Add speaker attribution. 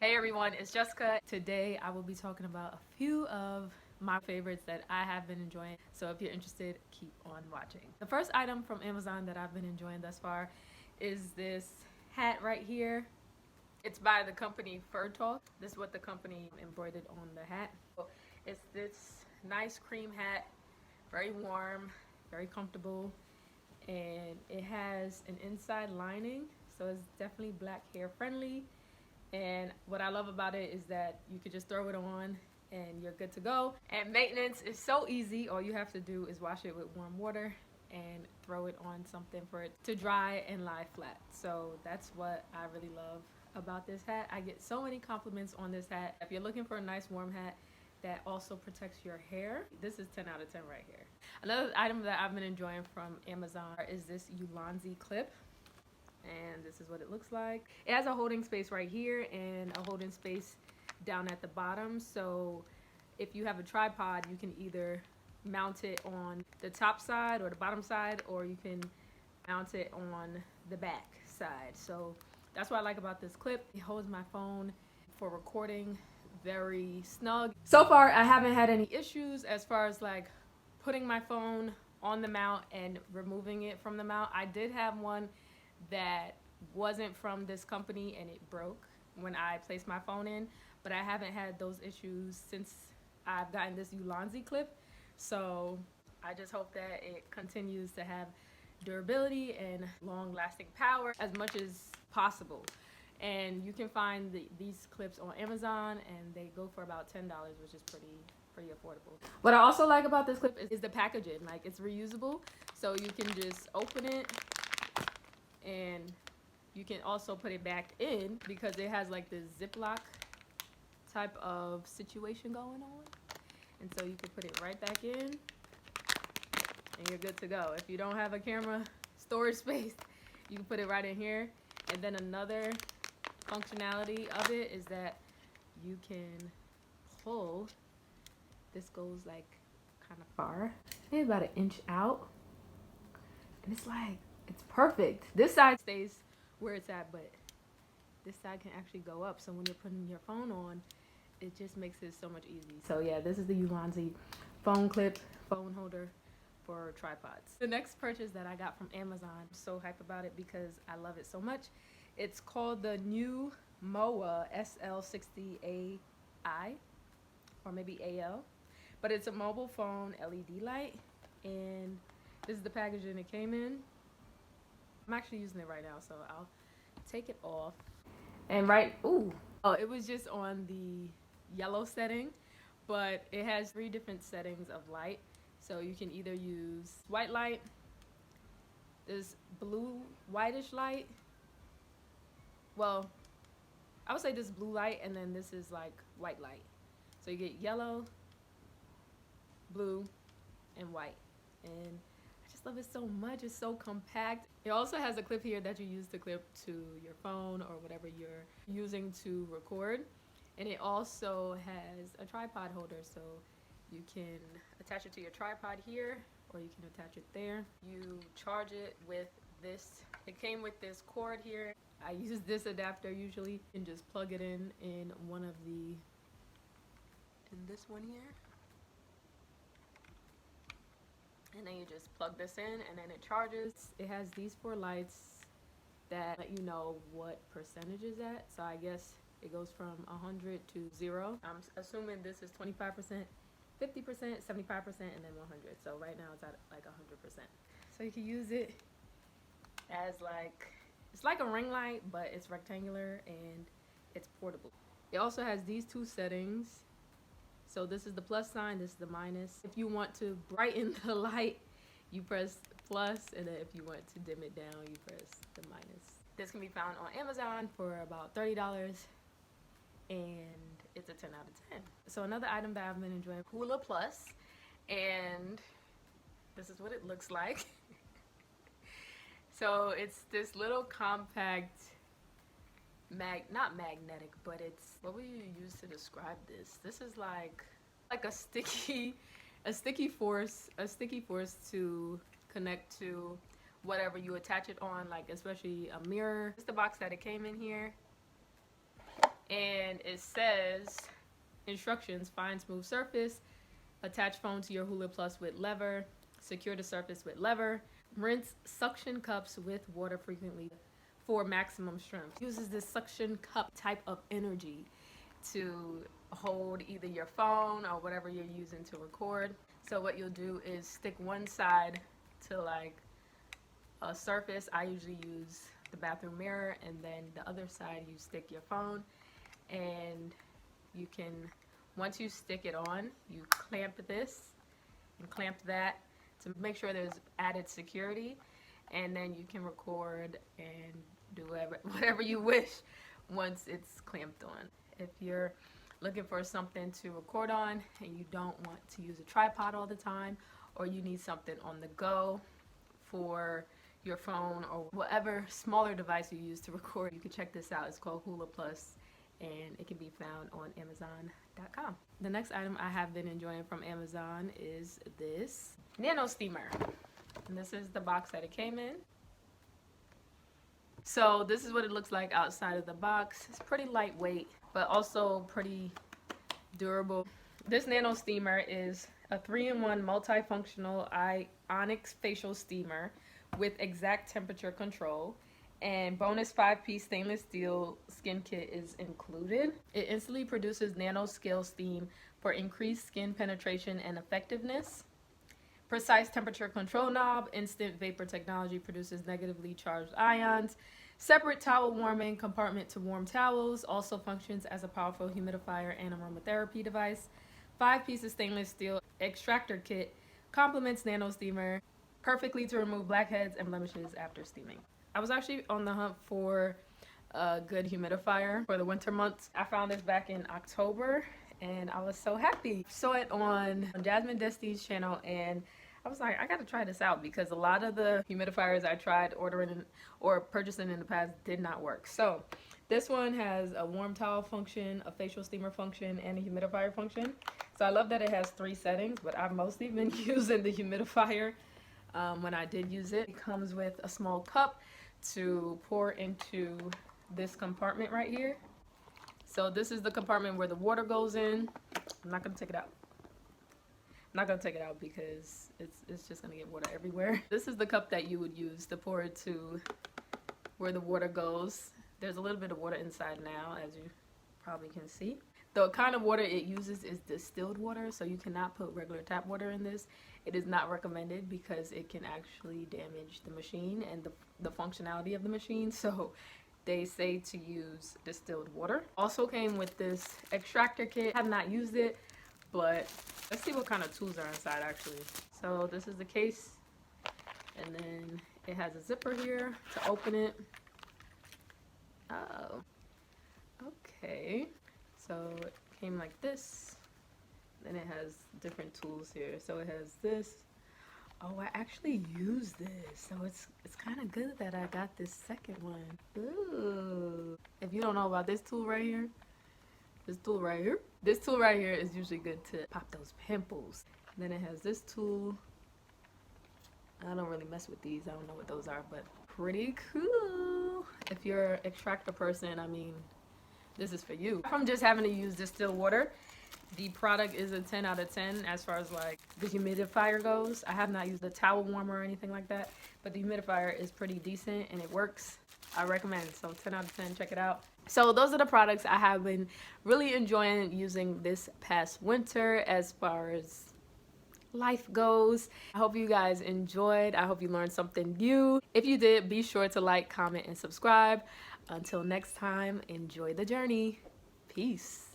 Speaker 1: Hey everyone, it's Jessica. Today I will be talking about a few of my favorites that I have been enjoying. So if you're interested, keep on watching. The first item from Amazon that I've been enjoying thus far is this hat right here. It's by the company Fur Talk. This is what the company embroidered on the hat. It's this nice cream hat, very warm, very comfortable, and it has an inside lining, so it's definitely black hair friendly. And what I love about it is that you could just throw it on and you're good to go. And maintenance is so easy. All you have to do is wash it with warm water and throw it on something for it to dry and lie flat. So that's what I really love about this hat. I get so many compliments on this hat. If you're looking for a nice warm hat that also protects your hair, this is 10 out of 10 right here. Another item that I've been enjoying from Amazon is this Ulanzi clip, and this is what it looks like. It has a holding space right here and a holding space down at the bottom, so if you have a tripod you can either mount it on the top side or the bottom side, or you can mount it on the back side. So that's what I like about this clip. It holds my phone for recording very snug. So far I haven't had any issues as far as like putting my phone on the mount and removing it from the mount. I did have one that wasn't from this company and it broke when I placed my phone in, but I haven't had those issues since I've gotten this Ulanzi clip. So I just hope that it continues to have durability and long lasting power as much as possible. And you can find these clips on Amazon and they go for about $10, which is pretty affordable. What I also like about this clip is the packaging. Like, it's reusable, so you can just open it and you can also put it back in because it has like this Ziploc type of situation going on. And so you can put it right back in and you're good to go. If you don't have a camera storage space, you can put it right in here. And then another functionality of it is that you can pull. This goes like kind of far, maybe about an inch out, and it's like, it's perfect. This side stays where it's at, but this side can actually go up, so when you're putting your phone on, it just makes it so much easier. So yeah, this is the Ulanzi phone clip, phone holder for tripods. The next purchase that I got from Amazon, I'm so hyped about it because I love it so much. It's called the new MOA SL60AI, or maybe AL, but it's a mobile phone LED light, and this is the packaging it came in. I'm actually using it right now, so I'll take it off. And it was just on the yellow setting, but it has 3 different settings of light. So you can either use white light, this blue whitish light. Well, I would say this blue light, and then this is like white light. So you get yellow, blue, and white. And I just love it so much. It's so compact. It also has a clip here that you use to clip to your phone or whatever you're using to record. And it also has a tripod holder, so you can attach it to your tripod here, or you can attach it there. You charge it with this. It came with this cord here. I use this adapter usually, and just plug it in one of the, in this one here. And then you just plug this in and then it charges. It has these 4 lights that let you know what percentage is at. So I guess it goes from 100 to 0. I'm assuming this is 25%, 50%, 75%, and then 100. So right now it's at like 100%. So you can use it as like, it's like a ring light, but it's rectangular and it's portable. It also has these 2 settings. So this is the plus sign, this is the minus. If you want to brighten the light, you press plus, and then if you want to dim it down, you press the minus. This can be found on Amazon for about $30, and it's a 10 out of 10. So another item that I've been enjoying, Hula Plus, and this is what it looks like. So it's this little compact, not magnetic, but it's, what would you use to describe this? This is like a sticky force to connect to whatever you attach it on, like especially a mirror. It's the box that it came in here, And it says instructions: find smooth surface, attach phone to your Hula Plus with lever, secure the surface with lever, rinse suction cups with water frequently for maximum strength. Uses this suction cup type of energy to hold either your phone or whatever you're using to record. So what you'll do is stick one side to like a surface. I usually use the bathroom mirror, and then the other side you stick your phone, and you can, once you stick it on, you clamp this and clamp that to make sure there's added security, and then you can record and do whatever you wish once it's clamped on. If you're looking for something to record on and you don't want to use a tripod all the time, or you need something on the go for your phone or whatever smaller device you use to record, you can check this out. It's called Hula Plus, and it can be found on Amazon.com. The next item I have been enjoying from Amazon is this Nano Steamer. And this is the box that it came in. So this is what it looks like outside of the box. It's pretty lightweight, but also pretty durable. This Nano Steamer is a 3-in-1 multifunctional Onyx facial steamer with exact temperature control, and bonus 5-piece stainless steel skin kit is included. It instantly produces nanoscale steam for increased skin penetration and effectiveness. Precise temperature control knob, instant vapor technology produces negatively charged ions. Separate towel warming compartment to warm towels, also functions as a powerful humidifier and aromatherapy device. 5-piece stainless steel extractor kit complements Nano Steamer perfectly to remove blackheads and blemishes after steaming. I was actually on the hunt for a good humidifier for the winter months. I found this back in October, and I was so happy. Saw it on Jasmine Destiny's channel, and I was like, I gotta try this out, because a lot of the humidifiers I tried ordering or purchasing in the past did not work. So this one has a warm towel function, a facial steamer function, and a humidifier function. So I love that it has 3 settings, but I've mostly been using the humidifier when I did use it. It comes with a small cup to pour into this compartment right here. So this is the compartment where the water goes in. I'm not gonna take it out. I'm not gonna take it out because it's just gonna get water everywhere. This is the cup that you would use to pour it to where the water goes. There's a little bit of water inside now, as you probably can see. The kind of water it uses is distilled water, so you cannot put regular tap water in this. It is not recommended because it can actually damage the machine and the functionality of the machine. So they say to use distilled water. Also came with this extractor kit. I have not used it, but let's see what kind of tools are inside actually. So this is the case, and then it has a zipper here to open it. Oh, okay. So it came like this. Then it has different tools here. So it has this. Oh, I actually use this. So it's kind of good that I got this second one. Ooh. If you don't know about this tool right here, this tool right here is usually good to pop those pimples. And then it has this tool. I don't really mess with these. I don't know what those are, but pretty cool. If you're an extractor person, I mean, this is for you. From just having to use distilled water, the product is a 10 out of 10 as far as like the humidifier goes. I have not used the towel warmer or anything like that, but the humidifier is pretty decent and it works. I recommend it. So 10 out of 10, check it out. So those are the products I have been really enjoying using this past winter as far as life goes. I hope you guys enjoyed. I hope you learned something new. If you did, be sure to like, comment, and subscribe. Until next time, enjoy the journey. Peace.